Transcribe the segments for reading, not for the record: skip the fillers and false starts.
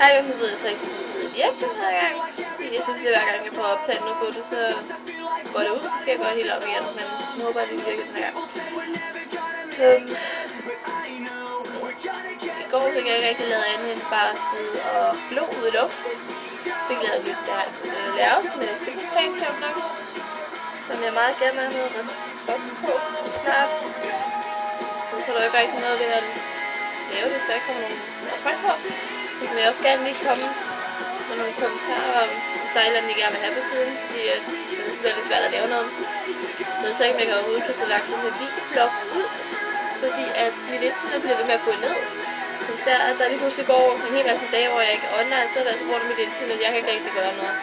Ej, nu ved jeg så ikke, hjem den her gang. Fordi jeg synes, at hver gang jeg prøver at optage noget på det, så går det ud, så skal jeg gøre det helt op igen. Men nu håber jeg, at det virker den her gang. I går fik jeg ikke rigtig lavet andet end bare at sidde og glo ud i luften. Fik lavet nyt layout med Simpliplan sjovt nok, som jeg meget gerne vil have noget respons på snart. Så er der ikke rigtig noget ved at lave det, hvis der ikke kommer nogen respons på. Så vil jeg også gerne lige komme med nogle kommentarer om, hvis der er et eller andet, I gerne vil have på siden, fordi jeg synes, det er lidt svært at lave noget. Jeg ved så ikke, om jeg overhovedet kan få lagt den her videoblog ud, fordi at mit internet bliver ved med at gå ned. Så hvis der lige pludselig går en hel masse dage, hvor jeg ikke er online, så er der altså rundt mit internet, jeg kan ikke rigtig gøre noget.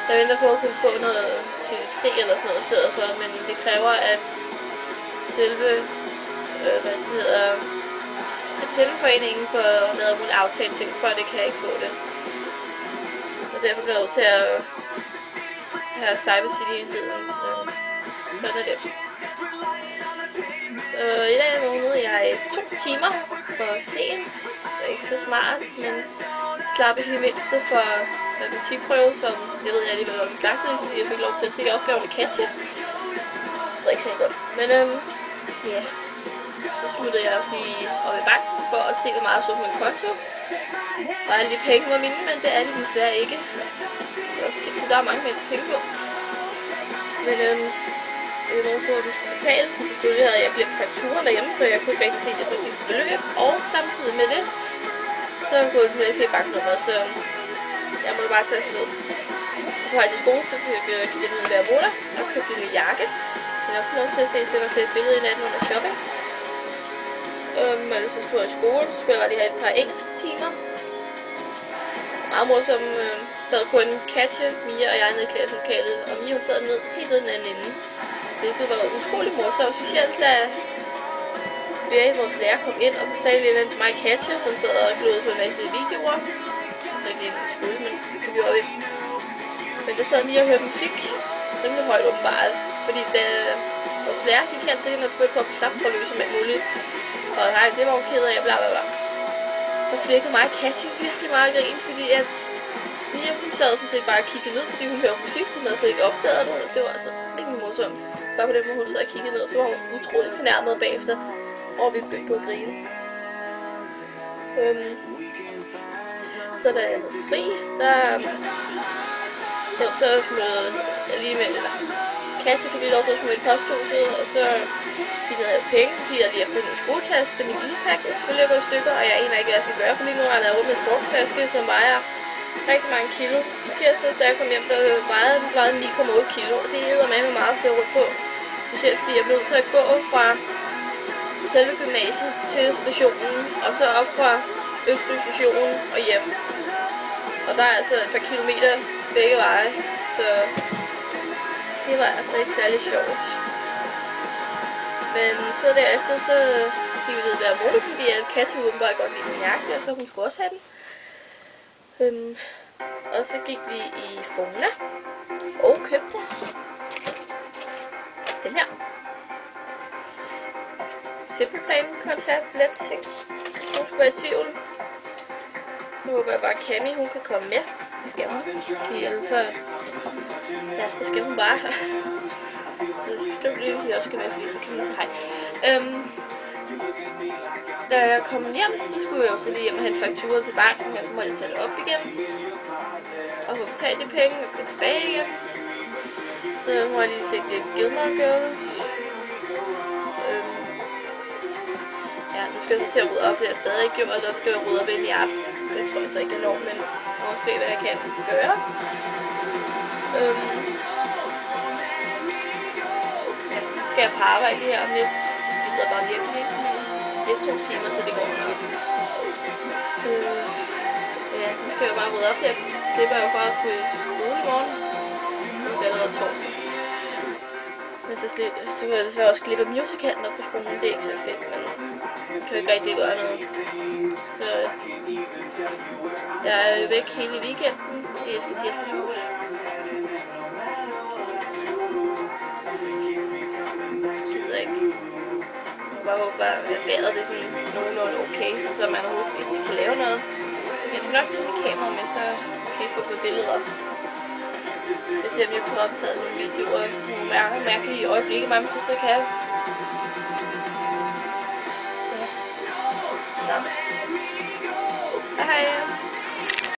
Jeg venter på at kunne få noget til C eller sådan noget i stedet for, men det kræver, at selve, at Teleforeningen får lavet mulige aftale ting, for det kan jeg ikke få det. Og derfor bliver jeg nødt til at have Cyber City hele tiden. Sådan er det. I dag vågnede jeg 2 timer for sent. Det er ikke så smart, men slap ikke det mindste for matematikprøve, som jeg ved, jeg alligevel var beslagtet i, fordi jeg fik lov til at se opgaven i Katja. Det var ikke så godt. Men ja. Så smuttede jeg også lige op i banken for at se, hvor meget jeg så på min konto. Og alle de penge var mine, men det er de desværre ikke. Det er også sindssygt, der er mange penge på. Men det er nogen, som skulle betales, men selvfølgelig havde jeg glemt fakturen derhjemme, så jeg kunne ikke rigtig se det præcise beløb. Og samtidig med det, så kunne jeg selvfølgelig ikke se banknummeret, så jeg måtte bare tage afsted. Så på vej til skole, så fik jeg kigget ned i hver måned og købte en ny jakke, som jeg også får lov til at se, så jeg var til et billede i natten under shopping. Eller så stod jeg i skole, så skulle jeg bare lige have et par engelske timer. Meget morsomt. Sad kun Katja, Mia og jeg nede i klasselokalet, og Mia hun sad ned helt ned den anden ende. Hvilket var utrolig morsomt, specielt da flere af vores lærere kom ind og sagde lidt til mig og Katja, som sad og glodede på en masse videoer. Så ikke lige i skole, men det gjorde vi. Men der sad Mia og hørte musik, rimelig højt åbenbart, fordi da vores lærer gik hen til hende og begyndte på at klappe for løs om alt muligt. Og nej, det var jo ked af, bla bla bla. Og flækkede mig og Katja virkelig meget grin, fordi at Mia, hun sad sådan set bare og kiggede ned, fordi hun hørte musik, hun havde ikke opdaget det. Det var altså rimelig morsomt. Bare på den måde, hun sad og kiggede ned, så var hun utroligt fornærmet bagefter, og vi begyndte på at grine. Så da jeg havde fri, der så smed jeg lige med, eller Katja fik lige lov til at smide i posthuset, og så fik jeg penge, fordi jeg lige efter en skoletaske, det er min ispakke, selvfølgelig går i stykker, og jeg aner ikke, hvad jeg skal gøre, for lige nu har jeg rundt med en sportstaske, som vejer rigtig mange kilo. I tirsdags, da jeg kom hjem, der vejede 9,8 kilo, og det hedder med meget at slå rundt på. Specielt fordi jeg blev nødt til at gå fra selve gymnasiet til stationen, og så op fra Østø stationen og hjem. Og der er altså et par kilometer begge veje, så det var altså ikke særlig sjovt. Men så derefter, så fik vi det der mål, fordi at Katja åbenbart godt lide min jakke, og så hun skulle også have den. Og så gik vi i Fona og købte den her Simpliplan koncertbillet. Hun skulle være i tvivl. Så håber jeg bare, at Cammy hun kan komme med. Det skal hun. Fordi ellers så... Ja, det skal hun bare. Så skriv lige, hvis jeg også skal med, fordi så kan vi sige hej. Da jeg kom hjem, så skulle jeg jo så lige hjem og hente fakturer til banken, og så må jeg tage det op igen. Og få betalt de penge og komme tilbage igen. Så må jeg lige se lidt Gilmore Girls. Ja, nu skal jeg så til at rydde op, for jeg har stadig ikke gjort, og så skal jeg rydde op ind i aften. Det tror jeg så ikke er lov, men jeg må se, hvad jeg kan gøre. Ja, så skal jeg på arbejde lige her om lidt. Det gider bare virkelig ikke. Det er 2 timer, så det går nok. Ja, så skal jeg bare rydde op her. Så slipper jeg jo for at skulle i skole i morgen. Det er allerede torsdag. Men så kan jeg desværre også klippe musicalen op på skolen. Det er ikke så fedt, men jeg kan ikke rigtig gøre noget. Så jeg er væk hele weekenden, fordi jeg skal til et hus. Jeg ved ikke. Jeg bare håber, at vejret er sådan nogenlunde okay, så man overhovedet ikke kan lave noget. Fordi Jeg skal nok tage mit kamera med, så kan I få nogle billeder. Jeg skal se, om jeg kan optage nogle videoer af nogle mærkelige øjeblikke, mig og min søster kan have. Ja. Nå. Hej hej.